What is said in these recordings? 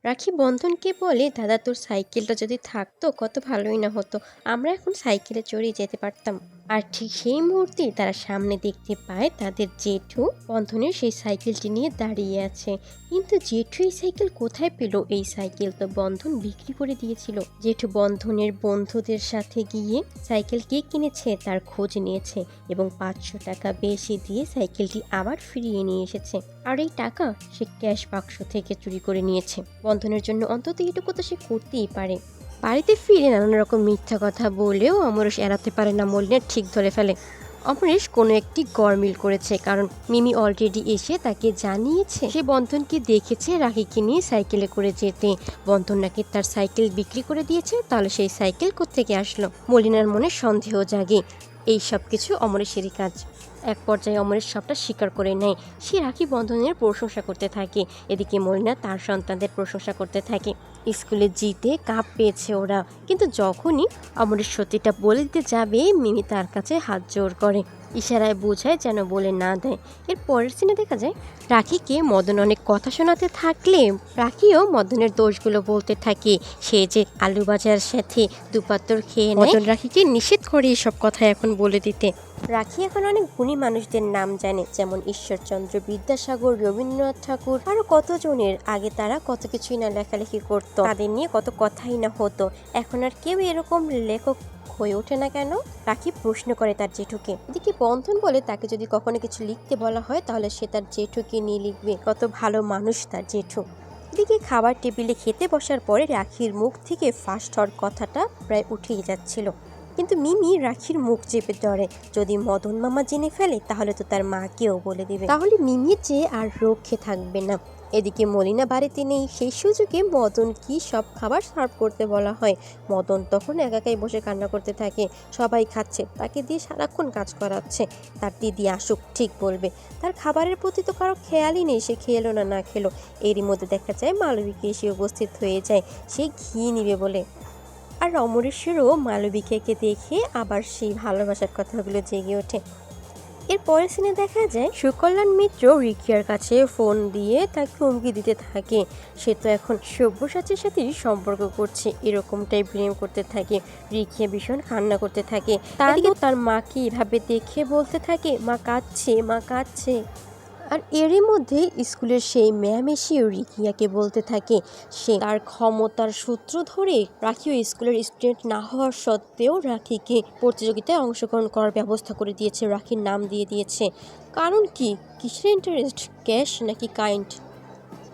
রাখি বন্ধনকে বলে, দাদা তোর সাইকেলটা যদি থাকতো কত ভালোই না হতো, আমরা এখন সাইকেলে চড়ে যেতে পারতাম। আর ঠিক সেই মুহূর্তে তারা সামনে দেখতে পায় তাদের জেঠু বন্ধনের সেই সাইকেলটি নিয়ে দাঁড়িয়ে আছে। কিন্তু জেঠু এই সাইকেল কোথায় পেল? এই সাইকেল তো বন্ধন বিক্রি করে দিয়েছিল। জেঠু বন্ধনের বন্ধুদের সাথে গিয়ে সাইকেল কে কিনেছে তার খোঁজ নিয়েছে এবং 500 টাকা বেশি দিয়ে সাইকেলটি আবার ফিরিয়ে নিয়ে এসেছে। আর এই টাকা সে ক্যাশ বাক্স থেকে চুরি করে নিয়েছে। বন্ধনের জন্য অন্তত এটুকু তো সে করতেই পারে। বাড়িতে ফিরে নানান রকম মিথ্যা কথা বলেও অমরেশ এড়াতে পারে না, মলিনের ঠিক ধরে ফেলে। অমরেশ কোনো একটি গরমিল করেছে, কারণ মিমি অলরেডি এসে তাকে জানিয়েছে সে বন্ধনকে দেখেছে রাখিকে নিয়ে সাইকেলে করে যেতে। বন্ধন নাকি তার সাইকেল বিক্রি করে দিয়েছে, তাহলে সেই সাইকেল কোত্থেকে আসলো? মলিনার মনে সন্দেহ জাগে। এই সব কিছু অমরেশেরই কাজ। এক পর্যায়ে অমরেশ সবটা স্বীকার করে নেয়। সে রাখি বন্ধনের প্রশংসা করতে থাকে, এদিকে মলিনা তার সন্তানদের প্রশংসা করতে থাকে। স্কুলে জিতে কাপ পেয়েছে ওরা, কিন্তু যখনই অমরেশ সত্যিটা বলে দিতে যাবে মিমি তার কাছে হাত জোড় করে, ইশারায় বোঝায় যেন বলে না দেয়। এর পরের সিনে দেখা যায় রাখিকে মদন অনেক কথা শোনাতে থাকলে রাখিও মদনের দোষগুলো বলতে থাকে। সে যে আলু ভাজার সাথে দুপাত্তর খেয়ে নেয়, মদন রাখিকে নিষেধ করে এসব কথা এখন বলে দিতে। রাখি এখন অনেক গুণী মানুষদের নাম জানে, যেমন ঈশ্বরচন্দ্র বিদ্যাসাগর, রবীন্দ্রনাথ ঠাকুর, আরো কতজনের। আগে তারা কত কিছুই না লেখালেখি করতো, তাদের নিয়ে কত কথাই না হতো। এখন আর কেউ এরকম লেখক হয়ে ওঠে না কেন? রাখি প্রশ্ন করে তার জেঠুকে। এদিকে বন্ধন বলে তাকে যদি কখনো কিছু লিখতে বলা হয় তাহলে সে তার জেঠুকে নিয়ে লিখবে, কত ভালো মানুষ তার জেঠু। এদিকে খাবার টেবিলে খেতে বসার পরে রাখির মুখ থেকে ফার্স্ট হওয়ার কথাটা প্রায় উঠেই যাচ্ছিল, কিন্তু মিমি রাখির মুখ চেপে ধরে। যদি মদন মামা জেনে ফেলে তাহলে তো তার মাকেও বলে দেবে, তাহলে মিমির চেয়ে আর রক্ষে থাকবে না। এদিকে মলিনা বাড়িতে নেই, সেই সুযোগে মদন কি সব খাবার সার্ভ করতে বলা হয়। মদন তখন একাই বসে কান্না করতে থাকে। সবাই খাচ্ছে, তাকে দিয়ে সারাক্ষণ কাজ করাচ্ছে। তার দিদি আসুক ঠিক বলবে। তার খাবারের প্রতি তো কারো খেয়ালই নেই, সে খেলো না খেলো। এরই মধ্যে দেখা যায় মালবিকা এসে উপস্থিত হয়ে যায়, সে ঘি নিবে বলে। আর অমরেশেরও মালবিকাকে দেখে আবার সেই ভালোবাসার কথাগুলো জেগে ওঠে। এর পরের সিনে দেখা যায় সুকল্যাণ মিত্র রিকিয়ার কাছে ফোন দিয়ে তাকে হুমকি দিতে থাকে। সে তো এখন সব্যসাচীর সাথে সম্পর্ক করছে, এরকমটাই প্রেম করতে থাকে। রিকিয়া ভীষণ কান্না করতে থাকে, তার মাকে এভাবে দেখে বলতে থাকে মা কাঁদছে, মা কাঁদছে। আর এরই মধ্যে স্কুলের সেই ম্যাম এসে রিকিয়াকে বলতে থাকে সে তার ক্ষমতার সূত্র ধরে রাখিও স্কুলের স্টুডেন্ট না হওয়ার সত্ত্বেও রাখিকে প্রতিযোগিতায় অংশগ্রহণ করার ব্যবস্থা করে দিয়েছে, রাখির নাম দিয়ে দিয়েছে। কারণ কি, কিসের ইন্টারেস্ট, ক্যাশ নাকি কাইন্ড?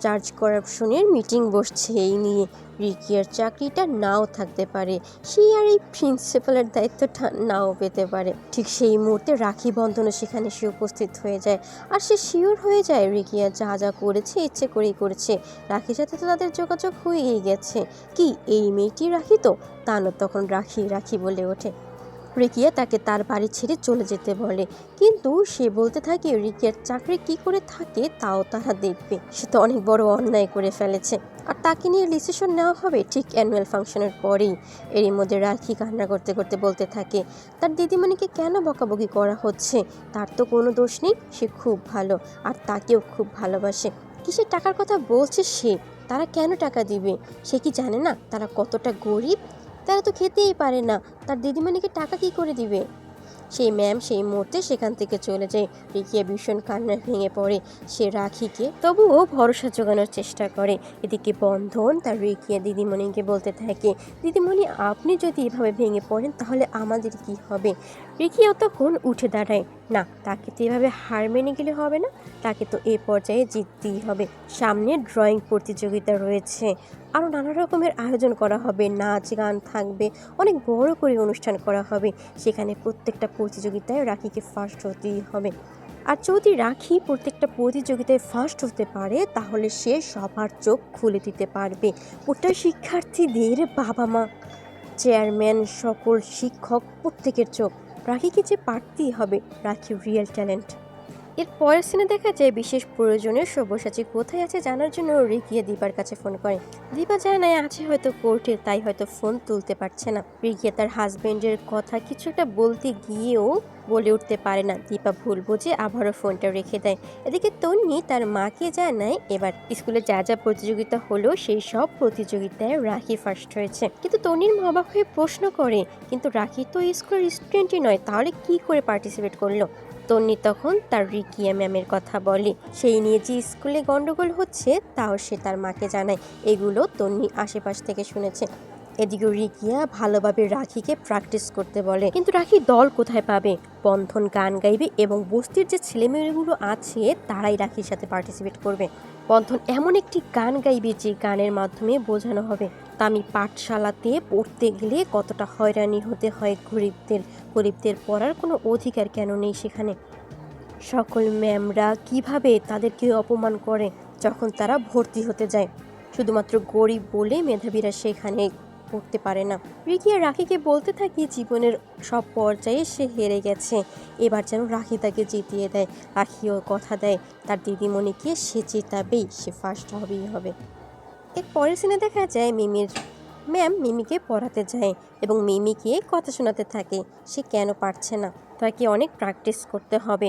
চার্জ করাপশনের মিটিং বসছে এই নিয়ে। রিকিয়ার চাকরিটা নাও থাকতে পারে, সে আর এই প্রিন্সিপালের দায়িত্বটা নাও পেতে পারে। ঠিক সেই মুহূর্তে রাখি বন্ধনে সেখানে সে উপস্থিত হয়ে যায়। আর সে শিওর হয়ে যায় রিকিয়া যা যা করেছে ইচ্ছে করেই করেছে। রাখির সাথে তো তাদের যোগাযোগ হয়েই গেছে। কি এই মেয়েটি রাখি? তো তা না, তখন রাখি রাখি বলে ওঠে। রিকিয়া তাকে তার বাড়ি ছেড়ে চলে যেতে বলে, কিন্তু সে বলতে থাকে রিকিয়ার চাকরি কি করে থাকে তাও তারা দেখবে, সে তো অনেক বড় অন্যায় করে ফেলেছে। আর তাকে নিয়ে ডিসিশন নেওয়া হবে ঠিক অ্যানুয়াল ফাংশনের পরেই। এরই মধ্যে রাখি কান্না করতে করতে বলতে থাকে তার দিদিমণিকে কেন বকাবকি করা হচ্ছে, তার তো কোনো দোষ নেই, সে খুব ভালো আর তাকেও খুব ভালোবাসে। কিসের টাকার কথা বলছে সে? তারা কেন টাকা দিবে? সে কি জানে না তারা কতটা গরিব? তারা তো খেতেই পারে না, তার দিদিমণিকে টাকা কি করে দিবে? সেই ম্যাম সেই মুহূর্তে সেখান থেকে চলে যায়। রিকিয়া ভীষণ কান্নায় ভেঙে পড়ে। সে রাখিকে তবুও ভরসা জোগানোর চেষ্টা করে। এদিকে বন্ধন তার রিকিয়া দিদিমণিকে বলতে থাকে দিদিমণি আপনি যদি এভাবে ভেঙে পড়েন তাহলে আমাদের কি হবে? রিকিয়াও তখন উঠে দাঁড়ায়। না, তাকে তো এভাবে হার মেনে গেলে হবে না, তাকে তো এ পর্যায়ে জিততেই হবে। সামনে ড্রয়িং প্রতিযোগিতা রয়েছে, আরও নানা রকমের আয়োজন করা হবে, নাচ গান থাকবে, অনেক বড় করে অনুষ্ঠান করা হবে। সেখানে প্রত্যেকটা প্রতিযোগিতায় রাখিকে ফার্স্ট হতেই হবে। আর যদি রাখি প্রত্যেকটা প্রতিযোগিতায় ফার্স্ট হতে পারে তাহলে সে সবার চোখ খুলে দিতে পারবে। ওটা শিক্ষার্থীদের, বাবা মা, চেয়ারম্যান, সকল শিক্ষক, প্রত্যেকের চোখ। রাখিকে যে পারতেই হবে, রাখি রিয়েল ট্যালেন্ট। এর পরের সিনে দেখা যায় বিশেষ প্রয়োজনে সব্যসাচী কোথায় আছে জানার জন্য রিকিয়া দীপার কাছে ফোন করে। দীপা জানায় আছে হয়তো কোর্টে, তাই হয়তো ফোন তুলতে পারছে না। রিকিয়া তার হাজবেন্ডের কথা কিছু একটা বলতে গিয়েও বলে উঠতে পারে না। দীপা ভুল বুঝে আবারও ফোনটা রেখে দেয়। এদিকে তন্নি তার মাকে জানায় এবার স্কুলে যা যা প্রতিযোগিতা হলো সেই সব প্রতিযোগিতায় রাখি ফার্স্ট হয়েছে। কিন্তু তন্নির মা অবাক হয়ে প্রশ্ন করে, কিন্তু রাখি তো স্কুলের স্টুডেন্টই নয়, তাহলে কি করে পার্টিসিপেট করলো? তন্নি তখন তার রিকিয়া ম্যামের কথা বলে, সেই নিয়ে যে স্কুলে গন্ডগোল হচ্ছে তাও সে তার মাকে জানায়। এগুলো তন্নি আশেপাশ থেকে শুনেছে। এদিকে রিকিয়া ভালোভাবে রাখিকে প্র্যাকটিস করতে বলে, কিন্তু রাখি দল কোথায় পাবে? বন্ধন গান গাইবে এবং বস্তির যে ছেলেমেয়েগুলো আছে তারাই রাখির সাথে পার্টিসিপেট করবে। বন্ধন এমন একটি গান গাইবে যে গানের মাধ্যমে বোঝানো হবে তামি পাঠশালাতে পড়তে গেলে কতটা হয়রানি হতে হয় গরিবদের পড়ার কোনো অধিকার কেন নেই সেখানে। সকল ম্যামরা কিভাবে তাদেরকে অপমান করে যখন তারা ভর্তি হতে যায়। শুধুমাত্র গরিব বলে মেধাবীরা সেখানে পড়তে পারে না। রিকিয়া রাখিকে বলতে থাকি জীবনের সব পর্যায়ে সে হেরে গেছে, এবার যেন রাখি তাকে জিতিয়ে দেয়। রাখিও কথা দেয় তার দিদিমণিকে সে জেতাবেই, সে ফার্স্ট হবেই হবে। এর পরের সিনে দেখা যায় মিমির ম্যাম মিমিকে পড়াতে যায় এবং মিমিকে কথা শোনাতে থাকে সে কেন পারছে না, তাকে অনেক প্র্যাকটিস করতে হবে।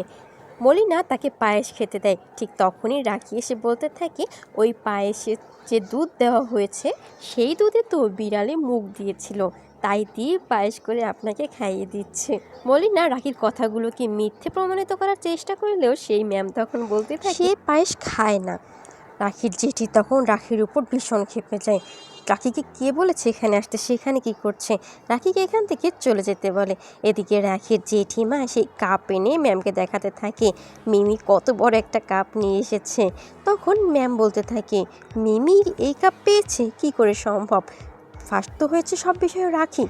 মলিনা তাকে পায়েস খেতে দেয়, ঠিক তখনই রাখি এসে বলতে থাকে ওই পায়েসে যে দুধ দেওয়া হয়েছে সেই দুধে তো বিড়ালে মুখ দিয়েছিল, তাই দিয়ে পায়েস করে আপনাকে খাইয়ে দিচ্ছে। মলিনা রাখির কথাগুলোকে মিথ্যে প্রমাণিত করার চেষ্টা করলেও সেই ম্যাম তখন বলতে থাকে সে পায়েস খায় না। রাখির জেঠি তখন রাখির উপর ভীষণ ক্ষেপে যায়। রাখিকে কে বলেছে এখানে আসতে, সেখানে কি করছে? রাখিকে এখান থেকে চলে যেতে বলে। এদিকে রাখির জেঠিমা সেই কাপ এনে ম্যামকে দেখাতে থাকে মিমি কত বড় একটা কাপ নিয়ে এসেছে। তখন ম্যাম বলতে থাকে মিমি এই কাপ পেয়েছে কি করে সম্ভব? ফার্স্ট তো হয়েছে সব বিষয়ে রাখি।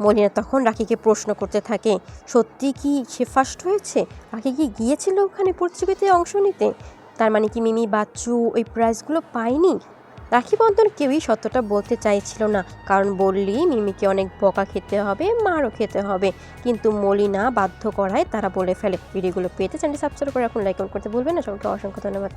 মলিনা তখন রাখিকে প্রশ্ন করতে থাকে সত্যি কি সে ফার্স্ট হয়েছে? রাখি কি গিয়েছিল ওখানে প্রতিযোগিতায় অংশ নিতে? তার মানে কি মিমি বাচ্চু ওই প্রাইজগুলো পায়নি? রাখি বন্ধন কেউই সত্যটা বলতে চাইছিল না, কারণ বললেই মিমিকে অনেক বকা খেতে হবে, মারও খেতে হবে। কিন্তু মলিনা বাধ্য করায় তারা বলে ফেলে। ভিডিওগুলো পেতে চ্যানেলটি সাবস্ক্রাইব করে রাখুন, লাইক করতে ভুলবেন না। সবাইকে অসংখ্য ধন্যবাদ।